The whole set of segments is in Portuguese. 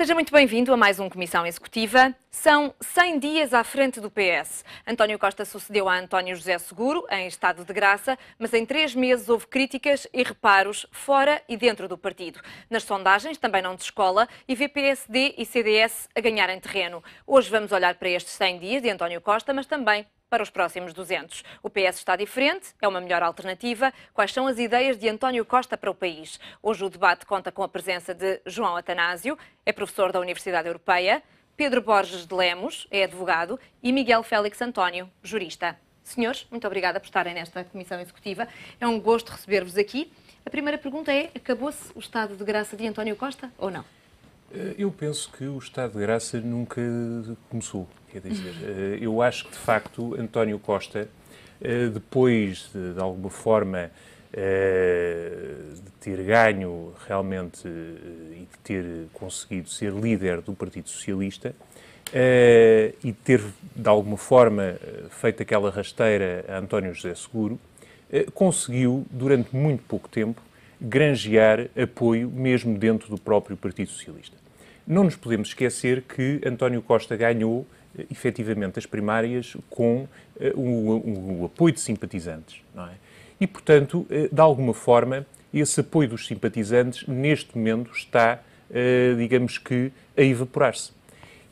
Seja muito bem-vindo a mais um Comissão Executiva. São 100 dias à frente do PS. António Costa sucedeu a António José Seguro, em estado de graça, mas em 3 meses houve críticas e reparos fora e dentro do partido. Nas sondagens também não descola e vê PSD e CDS a ganharem terreno. Hoje vamos olhar para estes 100 dias de António Costa, mas também para os próximos 200. O PS está diferente? É uma melhor alternativa? Quais são as ideias de António Costa para o país? Hoje o debate conta com a presença de João Atanásio, é professor da Universidade Europeia, Pedro Borges de Lemos, é advogado, e Miguel Félix António, jurista. Senhores, muito obrigada por estarem nesta Comissão Executiva. É um gosto receber-vos aqui. A primeira pergunta é, acabou-se o estado de graça de António Costa ou não? Eu penso que o estado de graça nunca começou. Quer dizer, eu acho que, de facto, António Costa, depois de alguma forma, de ter ganho realmente e de ter conseguido ser líder do Partido Socialista e de ter, de alguma forma, feito aquela rasteira a António José Seguro, conseguiu, durante muito pouco tempo, granjear apoio mesmo dentro do próprio Partido Socialista. Não nos podemos esquecer que António Costa ganhou, efetivamente, as primárias com o apoio de simpatizantes, não é? E, portanto, de alguma forma, esse apoio dos simpatizantes, neste momento, está, digamos que, a evaporar-se.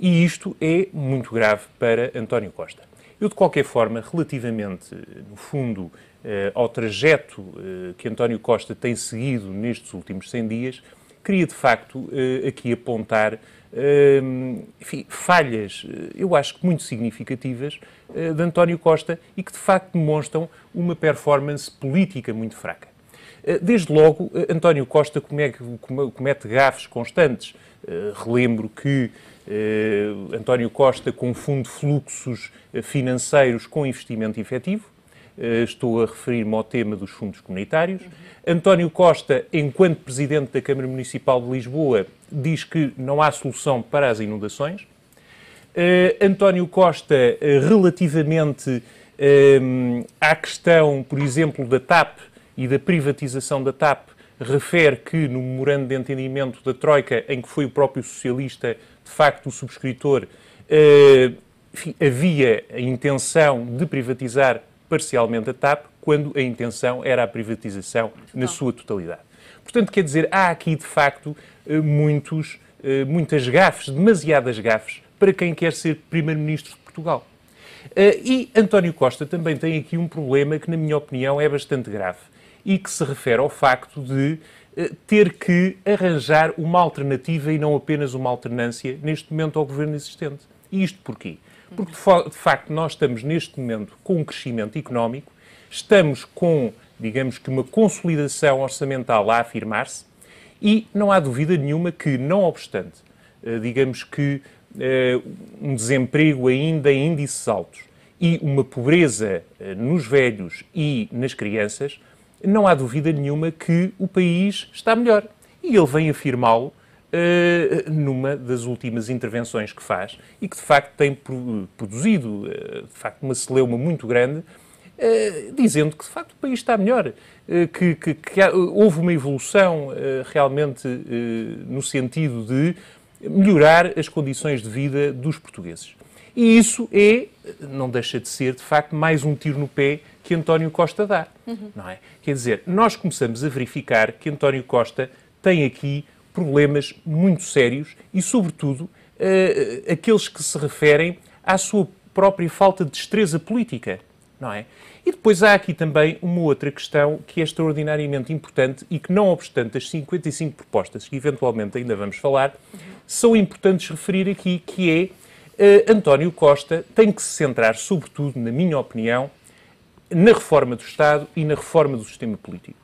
E isto é muito grave para António Costa. Eu, de qualquer forma, relativamente, no fundo, ao trajeto que António Costa tem seguido nestes últimos 100 dias, queria, de facto, aqui apontar enfim, falhas, eu acho que muito significativas, de António Costa e que, de facto, demonstram uma performance política muito fraca. Desde logo, António Costa comete gafes constantes. Relembro que António Costa confunde fluxos financeiros com investimento efetivo. Estou a referir-me ao tema dos fundos comunitários. António Costa, enquanto Presidente da Câmara Municipal de Lisboa, diz que não há solução para as inundações. António Costa, relativamente à questão, por exemplo, da TAP e da privatização da TAP, refere que no memorando de entendimento da Troika, em que foi o próprio socialista, de facto, o subscritor, enfim, havia a intenção de privatizar parcialmente a TAP, quando a intenção era a privatização na sua totalidade. Portanto, quer dizer, há aqui, de facto, muitas gafes, demasiadas gafes, para quem quer ser Primeiro-Ministro de Portugal. E António Costa também tem aqui um problema que, na minha opinião, é bastante grave e que se refere ao facto de ter que arranjar uma alternativa e não apenas uma alternância, neste momento, ao governo existente. E isto porquê? Porque, de facto, nós estamos, neste momento, com um crescimento económico, estamos com, digamos que, uma consolidação orçamental a afirmar-se e não há dúvida nenhuma que, não obstante, digamos que, um desemprego ainda em índices altos e uma pobreza nos velhos e nas crianças, não há dúvida nenhuma que o país está melhor. E ele vem afirmá-lo numa das últimas intervenções que faz e que, de facto, tem produzido, de facto, uma celeuma muito grande, dizendo que, de facto, o país está melhor, que houve uma evolução realmente no sentido de melhorar as condições de vida dos portugueses. E isso não deixa de ser, de facto, mais um tiro no pé que António Costa dá, não é? Quer dizer, nós começamos a verificar que António Costa tem aqui problemas muito sérios e, sobretudo, aqueles que se referem à sua própria falta de destreza política, não é? E depois há aqui também uma outra questão que é extraordinariamente importante e que, não obstante as 55 propostas que eventualmente ainda vamos falar, são importantes referir aqui, que é António Costa tem que se centrar, sobretudo, na minha opinião, na reforma do Estado e na reforma do sistema político.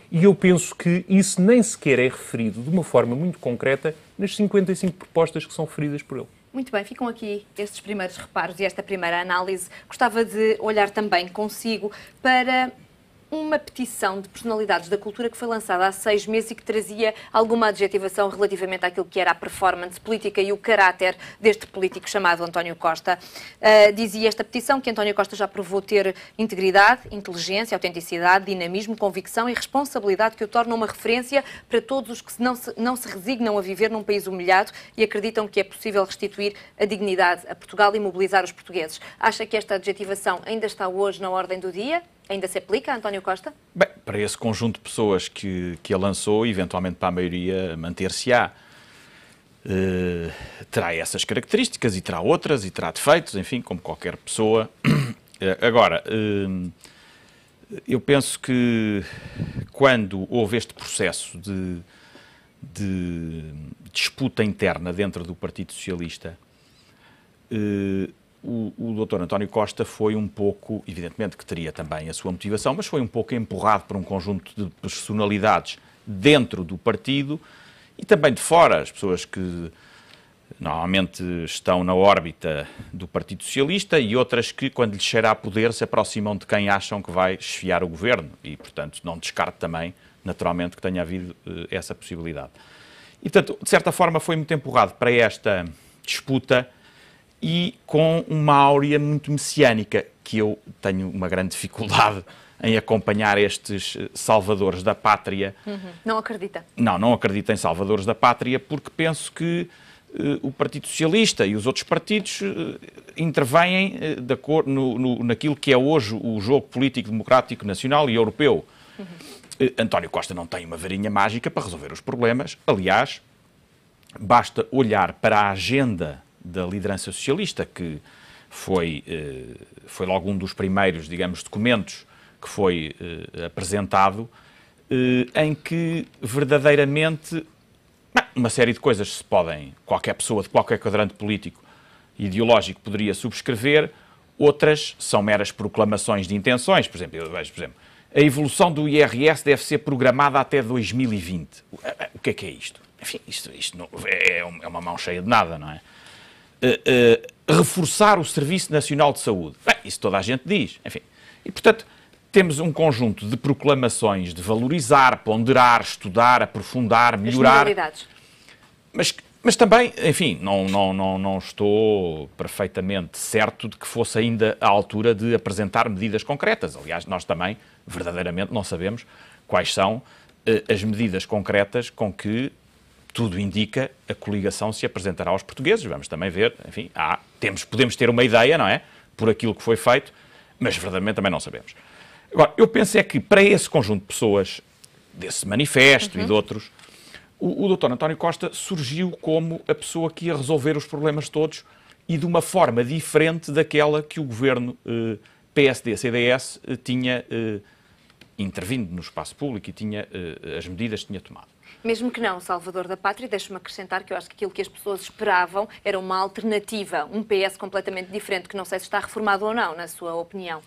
E eu penso que isso nem sequer é referido de uma forma muito concreta nas 55 propostas que são referidas por ele. Muito bem, ficam aqui estes primeiros reparos e esta primeira análise. Gostava de olhar também consigo para uma petição de personalidades da cultura que foi lançada há 6 meses e que trazia alguma adjetivação relativamente àquilo que era a performance política e o caráter deste político chamado António Costa. Dizia esta petição que António Costa já provou ter integridade, inteligência, autenticidade, dinamismo, convicção e responsabilidade que o tornam uma referência para todos os que não se resignam a viver num país humilhado e acreditam que é possível restituir a dignidade a Portugal e mobilizar os portugueses. Acha que esta adjetivação ainda está hoje na ordem do dia? Ainda se aplica, António Costa? Bem, para esse conjunto de pessoas que a lançou, eventualmente para a maioria manter-se-á. Terá essas características e terá outras e terá defeitos, enfim, como qualquer pessoa. Agora, eu penso que quando houve este processo de disputa interna dentro do Partido Socialista, o Dr. António Costa foi um pouco, evidentemente que teria também a sua motivação, mas foi um pouco empurrado por um conjunto de personalidades dentro do partido e também de fora, as pessoas que normalmente estão na órbita do Partido Socialista e outras que, quando lhes cheira a poder, se aproximam de quem acham que vai esfiar o governo e, portanto, não descarto também, naturalmente, que tenha havido essa possibilidade. E, portanto, de certa forma, foi muito empurrado para esta disputa e com uma áurea muito messiânica, que eu tenho uma grande dificuldade em acompanhar estes salvadores da pátria. Não acredita? Não acredito em salvadores da pátria, porque penso que o Partido Socialista e os outros partidos intervêm naquilo que é hoje o jogo político, democrático, nacional e europeu. António Costa não tem uma varinha mágica para resolver os problemas. Aliás, basta olhar para a agenda da liderança socialista, que foi logo um dos primeiros, digamos, documentos que foi apresentado, em que verdadeiramente uma série de coisas se podem, qualquer pessoa de qualquer quadrante político ideológico poderia subscrever, outras são meras proclamações de intenções. Por exemplo, eu vejo, a evolução do IRS deve ser programada até 2020. O que é isto? Enfim, isto não, é uma mão cheia de nada, não é? Reforçar o Serviço Nacional de Saúde. Bem, isso toda a gente diz. Enfim, e, portanto, temos um conjunto de proclamações de valorizar, ponderar, estudar, aprofundar, melhorar. Mas também, enfim, não estou perfeitamente certo de que fosse ainda a altura de apresentar medidas concretas. Aliás, nós também, verdadeiramente, não sabemos quais são as medidas concretas com que tudo indica a coligação se apresentará aos portugueses. Vamos também ver, enfim, podemos ter uma ideia, não é? Por aquilo que foi feito, mas verdadeiramente também não sabemos. Agora, eu penso é que para esse conjunto de pessoas, desse manifesto e de outros, o Dr. António Costa surgiu como a pessoa que ia resolver os problemas todos e de uma forma diferente daquela que o governo PSD-CDS tinha intervindo no espaço público e tinha as medidas que tinha tomado. Mesmo que não, Salvador da Pátria, deixe-me acrescentar que eu acho que aquilo que as pessoas esperavam era uma alternativa, um PS completamente diferente, que não sei se está reformado ou não, na sua opinião.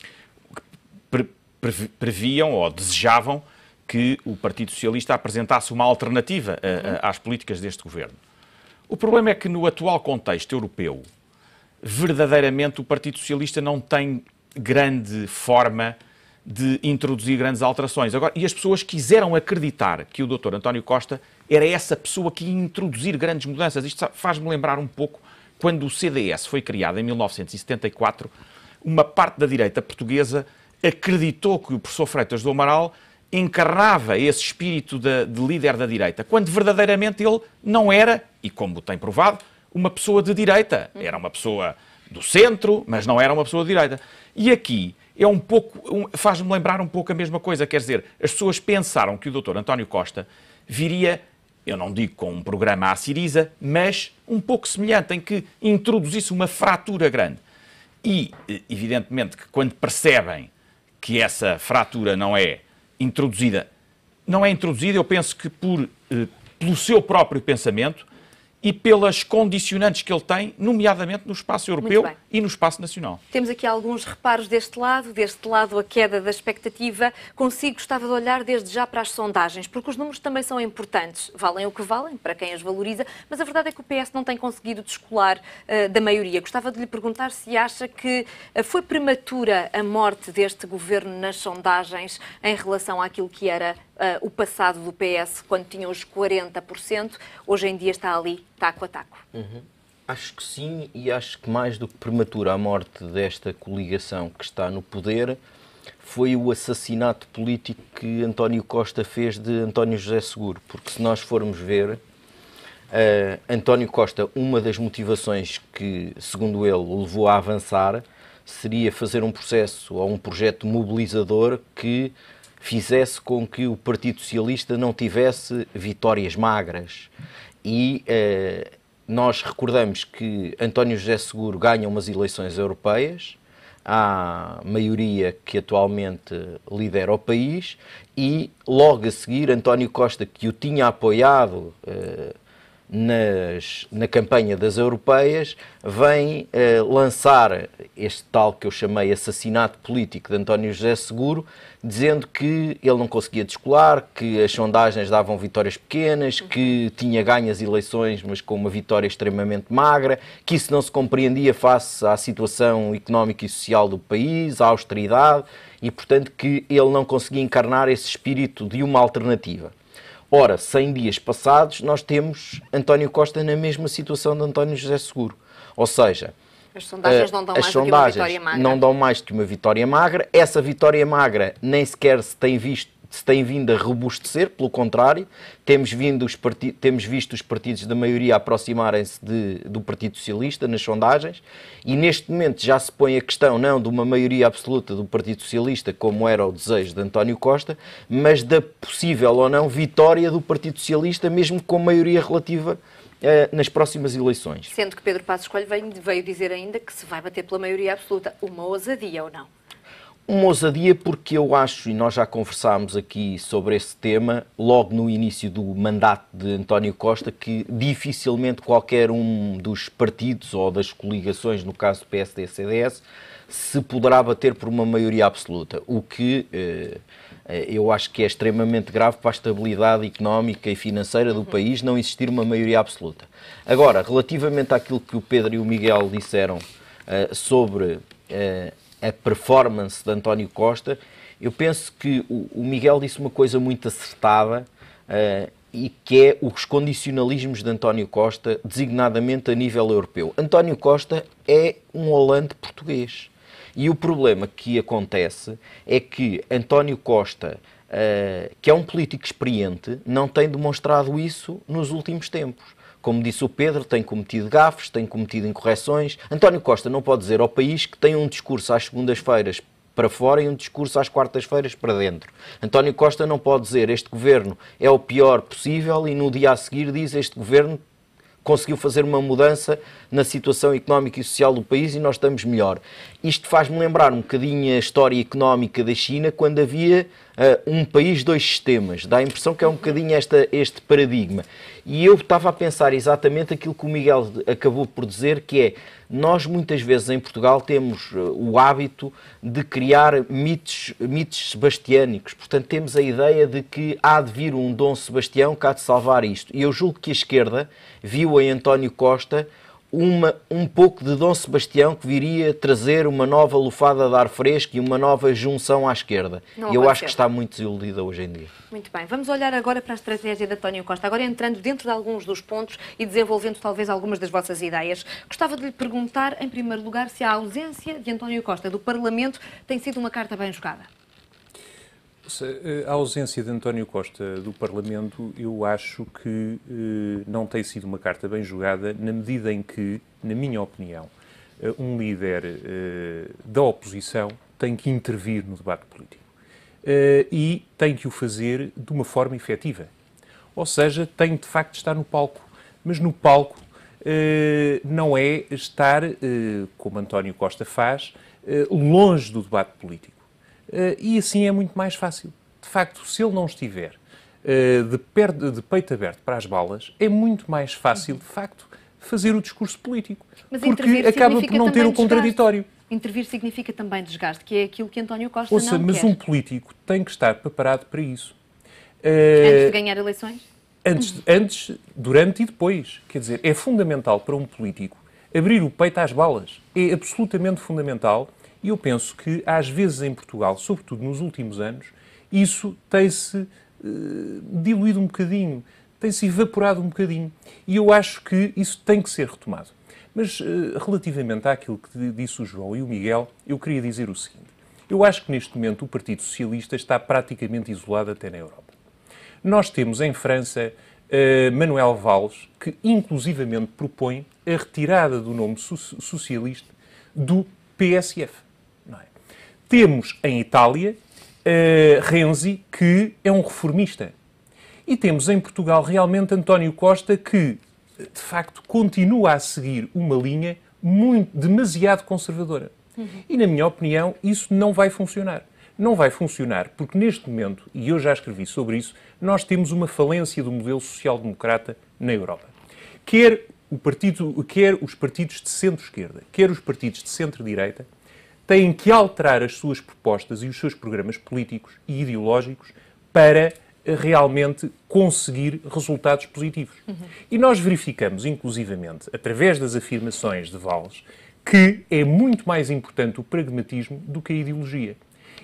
Previam ou desejavam que o Partido Socialista apresentasse uma alternativa às políticas deste governo. O problema é que no atual contexto europeu, verdadeiramente o Partido Socialista não tem grande forma de introduzir grandes alterações. Agora, e as pessoas quiseram acreditar que o Dr. António Costa era essa pessoa que ia introduzir grandes mudanças. Isto faz-me lembrar um pouco quando o CDS foi criado em 1974, uma parte da direita portuguesa acreditou que o professor Freitas do Amaral encarnava esse espírito de líder da direita, quando verdadeiramente ele não era, e como tem provado, uma pessoa de direita. Era uma pessoa do centro, mas não era uma pessoa de direita. E aqui é um pouco, faz-me lembrar um pouco a mesma coisa, quer dizer, as pessoas pensaram que o Dr. António Costa viria, eu não digo com um programa à Syriza, mas um pouco semelhante, em que introduzisse uma fratura grande. E, evidentemente, que quando percebem que essa fratura não é introduzida, eu penso que pelo seu próprio pensamento e pelas condicionantes que ele tem, nomeadamente no espaço europeu e no espaço nacional. Temos aqui alguns reparos deste lado a queda da expectativa. Consigo, gostava de olhar desde já para as sondagens, porque os números também são importantes, valem o que valem, para quem as valoriza, mas a verdade é que o PS não tem conseguido descolar da maioria. Gostava de lhe perguntar se acha que foi prematura a morte deste governo nas sondagens em relação àquilo que era o passado do PS, quando tinha os 40%, hoje em dia está ali, taco a taco. Acho que sim, e acho que mais do que prematura a morte desta coligação que está no poder foi o assassinato político que António Costa fez de António José Seguro, porque se nós formos ver, António Costa, uma das motivações que, segundo ele, o levou a avançar seria fazer um processo ou um projeto mobilizador que fizesse com que o Partido Socialista não tivesse vitórias magras. E nós recordamos que António José Seguro ganha umas eleições europeias, há maioria que atualmente lidera o país, e logo a seguir António Costa, que o tinha apoiado na campanha das europeias, vem lançar este tal que eu chamei assassinato político de António José Seguro, dizendo que ele não conseguia descolar, que as sondagens davam vitórias pequenas, que tinha ganho as eleições, mas com uma vitória extremamente magra, que isso não se compreendia face à situação económica e social do país, à austeridade, e portanto que ele não conseguia encarnar esse espírito de uma alternativa. Ora, 100 dias passados, nós temos António Costa na mesma situação de António José Seguro. Ou seja, as sondagens não dão mais do que uma vitória magra. Não dão mais do que uma vitória magra. Essa vitória magra nem sequer se tem vindo a robustecer, pelo contrário, temos visto os partidos da maioria aproximarem-se do Partido Socialista nas sondagens, e neste momento já se põe a questão não de uma maioria absoluta do Partido Socialista, como era o desejo de António Costa, mas da possível ou não vitória do Partido Socialista, mesmo com maioria relativa nas próximas eleições. Sendo que Pedro Passos Coelho veio dizer ainda que se vai bater pela maioria absoluta. Uma ousadia ou não? Uma ousadia, porque eu acho, e nós já conversámos aqui sobre esse tema, logo no início do mandato de António Costa, que dificilmente qualquer um dos partidos ou das coligações, no caso do PSD e CDS, se poderá bater por uma maioria absoluta, o que eu acho que é extremamente grave para a estabilidade económica e financeira do país não existir uma maioria absoluta. Agora, relativamente àquilo que o Pedro e o Miguel disseram sobre a performance de António Costa, eu penso que o Miguel disse uma coisa muito acertada e que é os condicionalismos de António Costa, designadamente a nível europeu. António Costa é um Hollande português. E o problema que acontece é que António Costa, que é um político experiente, não tem demonstrado isso nos últimos tempos. Como disse o Pedro, tem cometido gafes, tem cometido incorreções. António Costa não pode dizer ao país que tem um discurso às segundas-feiras para fora e um discurso às quartas-feiras para dentro. António Costa não pode dizer este governo é o pior possível e no dia a seguir diz este governo conseguiu fazer uma mudança na situação económica e social do país e nós estamos melhor. Isto faz-me lembrar um bocadinho a história económica da China, quando havia um país, dois sistemas. Dá a impressão que é um bocadinho este paradigma. E eu estava a pensar exatamente aquilo que o Miguel acabou por dizer, que é, nós muitas vezes em Portugal temos o hábito de criar mitos sebastiânicos. Portanto, temos a ideia de que há de vir um Dom Sebastião que há de salvar isto. E eu julgo que a esquerda viu em António Costa um pouco de Dom Sebastião que viria trazer uma nova lufada de ar fresco e uma nova junção à esquerda. E eu acho que está muito desiludida hoje em dia. Muito bem. Vamos olhar agora para a estratégia de António Costa, agora entrando dentro de alguns dos pontos e desenvolvendo talvez algumas das vossas ideias. Gostava de lhe perguntar, em primeiro lugar, se a ausência de António Costa do Parlamento tem sido uma carta bem jogada. A ausência de António Costa do Parlamento, eu acho que não tem sido uma carta bem jogada, na medida em que, na minha opinião, um líder da oposição tem que intervir no debate político e tem que o fazer de uma forma efetiva. Ou seja, tem de facto de estar no palco, mas no palco não é estar, como António Costa faz, longe do debate político. E assim é muito mais fácil. De facto, se ele não estiver de peito aberto para as balas, é muito mais fácil, de facto, fazer o discurso político. Mas porque acaba por não ter o contraditório. Intervir significa também desgaste, que é aquilo que António Costa Ouça, não mas quer. um político tem que estar preparado para isso. Antes de ganhar eleições? Antes, durante e depois. Quer dizer, é fundamental para um político abrir o peito às balas. É absolutamente fundamental e eu penso que, às vezes, em Portugal, sobretudo nos últimos anos, isso tem-se diluído um bocadinho, tem-se evaporado um bocadinho. E eu acho que isso tem que ser retomado. Mas, relativamente àquilo que disse o João e o Miguel, eu queria dizer o seguinte. Eu acho que, neste momento, o Partido Socialista está praticamente isolado até na Europa. Nós temos, em França, Manuel Valls, que, inclusivamente, propõe a retirada do nome socialista do PSF. Não é? Temos, em Itália, Renzi, que é um reformista. E temos, em Portugal, realmente, António Costa, que, de facto, continua a seguir uma linha demasiado conservadora. E, na minha opinião, isso não vai funcionar. Não vai funcionar porque, neste momento, e eu já escrevi sobre isso, nós temos uma falência do modelo social-democrata na Europa. Quer os partidos de centro-esquerda, quer os partidos de centro-direita, têm que alterar as suas propostas e os seus programas políticos e ideológicos para realmente conseguir resultados positivos. E nós verificamos, inclusivamente, através das afirmações de Valls, que é muito mais importante o pragmatismo do que a ideologia.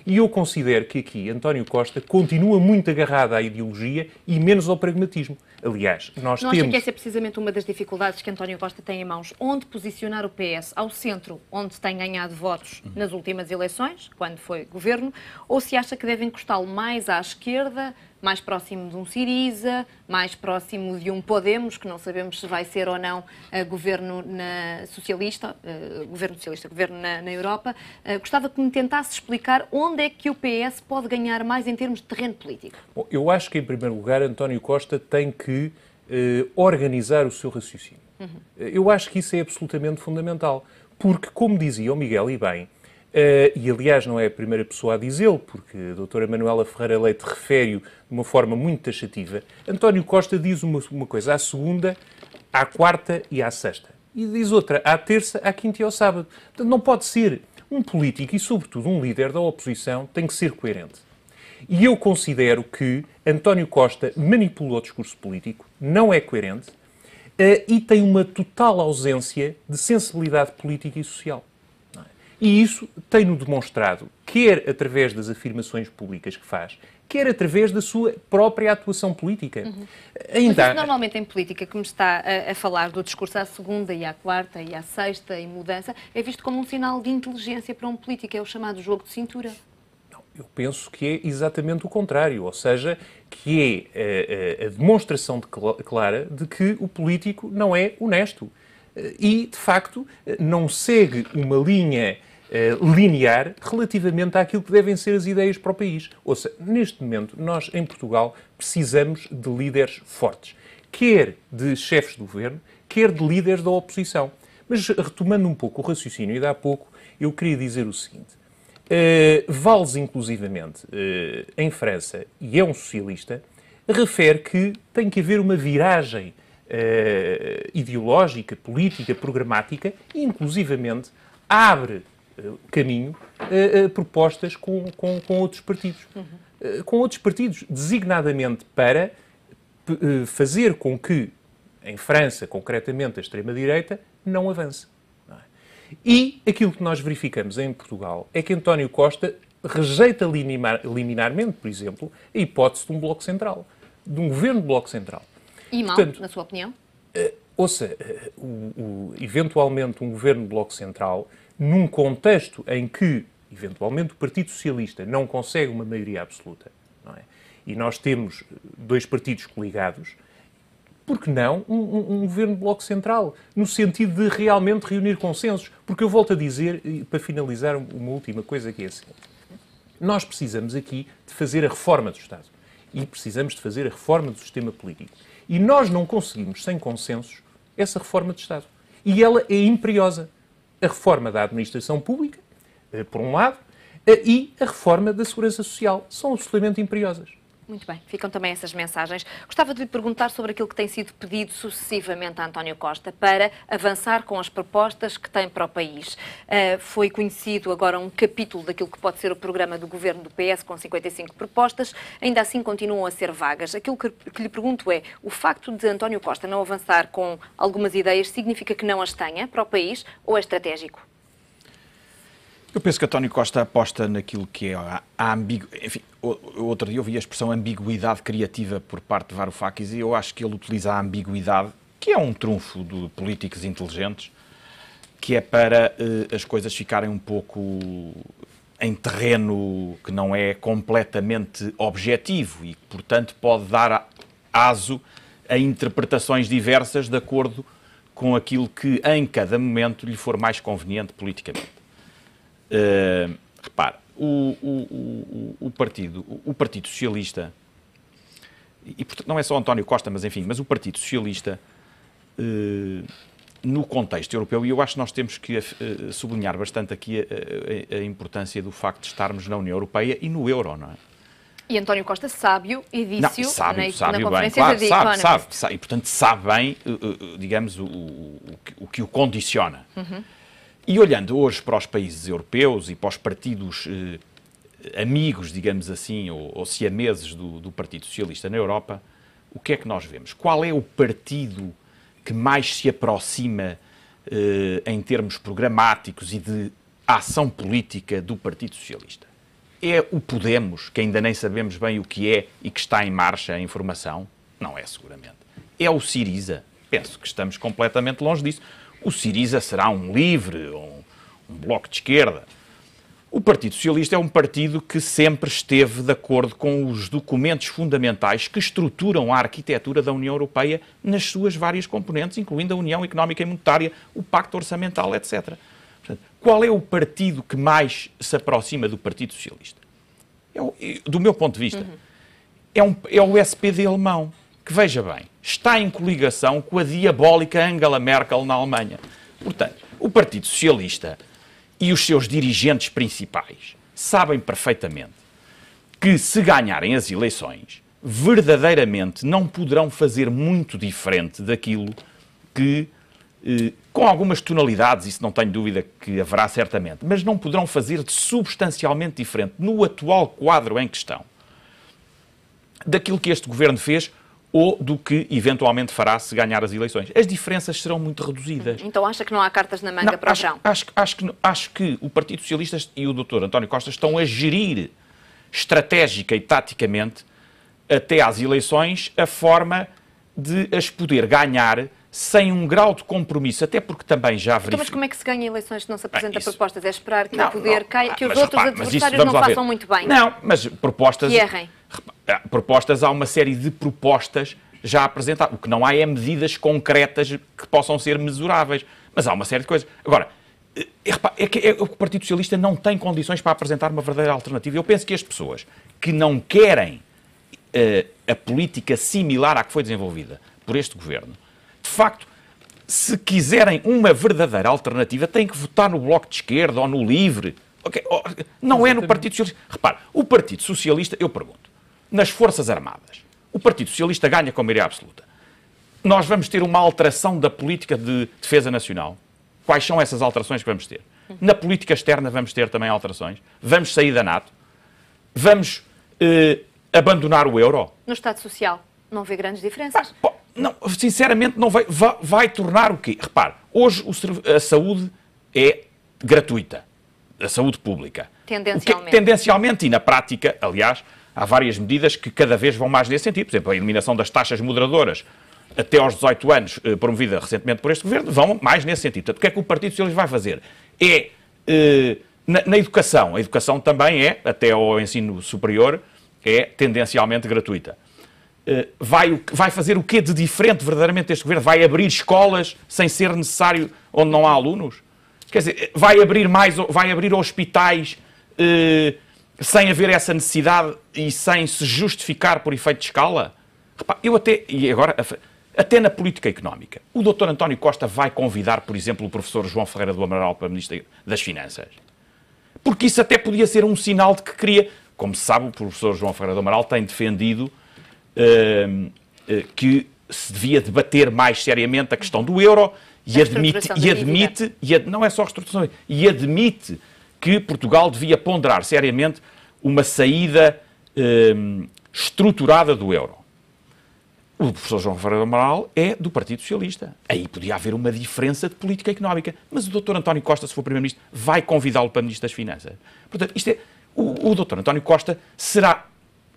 E eu considero que aqui António Costa continua muito agarrado à ideologia e menos ao pragmatismo. Aliás, nós não temos... acha que essa é precisamente uma das dificuldades que António Costa tem em mãos? Onde posicionar o PS? Ao centro, onde tem ganhado votos nas últimas eleições, quando foi governo, ou se acha que deve encostá-lo mais à esquerda, mais próximo de um Syriza, mais próximo de um Podemos, que não sabemos se vai ser ou não governo socialista, governo na Europa. Gostava que me tentasse explicar onde é que o PS pode ganhar mais em termos de terreno político. Bom, eu acho que, em primeiro lugar, António Costa tem que organizar o seu raciocínio. Eu acho que isso é absolutamente fundamental, porque, como dizia o Miguel e bem, e aliás não é a primeira pessoa a dizê-lo, porque a doutora Manuela Ferreira Leite refere-o de uma forma muito taxativa, António Costa diz uma coisa à segunda, à quarta e à sexta. E diz outra à terça, à quinta e ao sábado. Portanto, não pode ser. Um político e, sobretudo, um líder da oposição tem que ser coerente. E eu considero que António Costa manipulou o discurso político, não é coerente e tem uma total ausência de sensibilidade política e social. E isso tem-no demonstrado, quer através das afirmações públicas que faz, quer através da sua própria atuação política. Mas isso, normalmente em política, que me está a falar do discurso à segunda e à quarta e à sexta e mudança, é visto como um sinal de inteligência para um político, é o chamado jogo de cintura. Não, eu penso que é exatamente o contrário, ou seja, que é a demonstração clara de que o político não é honesto e, de facto, não segue uma linha linear relativamente àquilo que devem ser as ideias para o país. Ou seja, neste momento, nós, em Portugal, precisamos de líderes fortes, quer de chefes do governo, quer de líderes da oposição. Mas, retomando um pouco o raciocínio, e de há pouco, eu queria dizer o seguinte. Valls, inclusivamente, em França, e é um socialista, refere que tem que haver uma viragem ideológica, política, programática, e, inclusivamente, abre caminho a propostas com outros partidos. Com outros partidos, designadamente para fazer com que, em França, concretamente, a extrema-direita não avance. Não é? E aquilo que nós verificamos em Portugal é que António Costa rejeita liminarmente, por exemplo, a hipótese de um Bloco Central, de um governo de Bloco Central. E mal, portanto, na sua opinião? Ouça, eventualmente um governo de Bloco Central, num contexto em que, eventualmente, o Partido Socialista não consegue uma maioria absoluta, não é? E nós temos dois partidos coligados, por que não um governo de Bloco Central? No sentido de realmente reunir consensos. Porque eu volto a dizer, e para finalizar, uma última coisa que é a seguinte. Nós precisamos aqui de fazer a reforma do Estado. E precisamos de fazer a reforma do sistema político. E nós não conseguimos, sem consensos, essa reforma de Estado. E ela é imperiosa. A reforma da administração pública, por um lado, e a reforma da segurança social. São absolutamente imperiosas. Muito bem, ficam também essas mensagens. Gostava de lhe perguntar sobre aquilo que tem sido pedido sucessivamente a António Costa para avançar com as propostas que tem para o país. Foi conhecido agora um capítulo daquilo que pode ser o programa do governo do PS com 55 propostas, ainda assim continuam a ser vagas. Aquilo que lhe pergunto é, o facto de António Costa não avançar com algumas ideias significa que não as tenha para o país ou é estratégico? Eu penso que António Costa aposta naquilo que é a ambiguidade. Enfim, outro dia eu ouvi a expressão ambiguidade criativa por parte de Varoufakis e eu acho que ele utiliza a ambiguidade, que é um trunfo de políticos inteligentes, que é para as coisas ficarem um pouco em terreno que não é completamente objetivo e que, portanto, pode dar aso a interpretações diversas de acordo com aquilo que, em cada momento, lhe for mais conveniente politicamente. Repare, o Partido Socialista, e portanto, não é só António Costa, mas enfim, mas o Partido Socialista, no contexto europeu, e eu acho que nós temos que sublinhar bastante aqui a importância do facto de estarmos na União Europeia e no euro, não é? E António Costa sabe-o e disse-o na conferência claro, da The Economist. sabe, e portanto sabe bem, digamos, o que o condiciona. Uhum. E olhando hoje para os países europeus e para os partidos amigos, digamos assim, ou siameses do Partido Socialista na Europa, o que é que nós vemos? Qual é o partido que mais se aproxima em termos programáticos e de ação política do Partido Socialista? É o Podemos, que ainda nem sabemos bem o que é e que está em marcha em formação? Não é, seguramente. É o Syriza? Penso que estamos completamente longe disso. O Syriza será um LIVRE, um bloco de esquerda. O Partido Socialista é um partido que sempre esteve de acordo com os documentos fundamentais que estruturam a arquitetura da União Europeia nas suas várias componentes, incluindo a União Económica e Monetária, o Pacto Orçamental, etc. Portanto, qual é o partido que mais se aproxima do Partido Socialista? Do meu ponto de vista, é o SPD alemão, que, veja bem, está em coligação com a diabólica Angela Merkel na Alemanha. Portanto, o Partido Socialista e os seus dirigentes principais sabem perfeitamente que, se ganharem as eleições, verdadeiramente não poderão fazer muito diferente daquilo que, com algumas tonalidades, isso não tenho dúvida que haverá certamente, mas não poderão fazer de substancialmente diferente no atual quadro em que estão daquilo que este governo fez ou do que eventualmente fará se ganhar as eleições. As diferenças serão muito reduzidas. Então acha que não há cartas na manga para o chão? Acho que o Partido Socialista e o Dr. António Costa estão a gerir estratégica e taticamente até às eleições a forma de as poder ganhar sem um grau de compromisso, até porque também já verificou... Então, mas como é que se ganha eleições se não se apresenta propostas? É esperar que o poder caia, que os outros adversários não façam muito bem? Não, mas propostas... Que errem. Propostas, há uma série de propostas já apresentadas. O que não há é medidas concretas que possam ser mesuráveis. Mas há uma série de coisas. Agora, o Partido Socialista não tem condições para apresentar uma verdadeira alternativa. Eu penso que as pessoas que não querem a política similar à que foi desenvolvida por este governo, de facto, se quiserem uma verdadeira alternativa, têm que votar no Bloco de Esquerda ou no LIVRE. Okay? Não é no Partido Socialista. Repare, o Partido Socialista, eu pergunto, nas Forças Armadas, o Partido Socialista ganha com maioria absoluta. Nós vamos ter uma alteração da política de defesa nacional. Quais são essas alterações que vamos ter? Na política externa vamos ter também alterações. Vamos sair da NATO. Vamos abandonar o euro. No Estado Social não vê grandes diferenças? Não, sinceramente, não vai tornar o quê? Repare, hoje a saúde é gratuita. A saúde pública. Tendencialmente. Tendencialmente e na prática, aliás, há várias medidas que cada vez vão mais nesse sentido. Por exemplo, a eliminação das taxas moderadoras até aos 18 anos, promovida recentemente por este governo, vão mais nesse sentido. Portanto, o que é que o Partido Socialista vai fazer? Na educação. A educação também é, até ao ensino superior, é tendencialmente gratuita. Vai fazer o quê de diferente verdadeiramente este governo? Vai abrir escolas sem ser necessário onde não há alunos? Quer dizer, vai abrir hospitais sem haver essa necessidade e sem se justificar por efeito de escala? Repare, até na política económica, o Dr. António Costa vai convidar, por exemplo, o professor João Ferreira do Amaral para Ministro das Finanças. Porque isso até podia ser um sinal de que queria Como se sabe, o professor João Ferreira do Amaral tem defendido que se devia debater mais seriamente a questão do euro e admite, não é só a reestruturação, e admite que Portugal devia ponderar seriamente uma saída estruturada do euro. O professor João Ferreira do Amaral é do Partido Socialista. Aí podia haver uma diferença de política económica. Mas o Dr. António Costa, se for Primeiro-Ministro, vai convidá-lo para Ministro das Finanças. Portanto, o Dr. António Costa será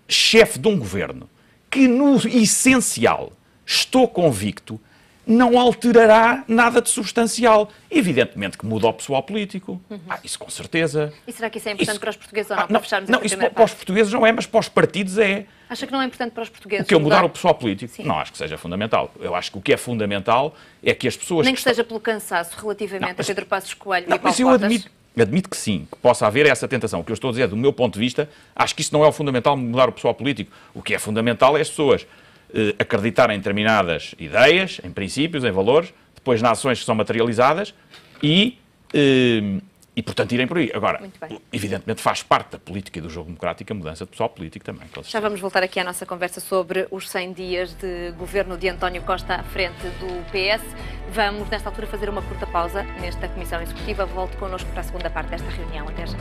chefe de um governo que, no essencial, estou convicto, não alterará nada de substancial. Evidentemente que muda o pessoal político. Isso com certeza. E será que isso é importante para os portugueses ou não? Para fecharmos não, isso para os portugueses não é, mas para os partidos é. Acha que não é importante para os portugueses? O que é mudar o pessoal político? Sim. Não acho que seja fundamental. Eu acho que o que é fundamental é que as pessoas... Nem que seja pelo cansaço relativamente a Pedro Passos Coelho e Paulo mas eu Portas. admito que sim, que possa haver essa tentação. O que eu estou a dizer, do meu ponto de vista, acho que isso não é o fundamental, mudar o pessoal político. O que é fundamental é as pessoas acreditarem em determinadas ideias, em princípios, em valores, depois nas ações que são materializadas e, portanto, irem por aí. Agora, evidentemente, faz parte da política e do jogo democrático a mudança de pessoal político também. Já vamos voltar aqui à nossa conversa sobre os 100 dias de governo de António Costa à frente do PS. Vamos, nesta altura, fazer uma curta pausa nesta Comissão Executiva. Volte connosco para a segunda parte desta reunião. Até já.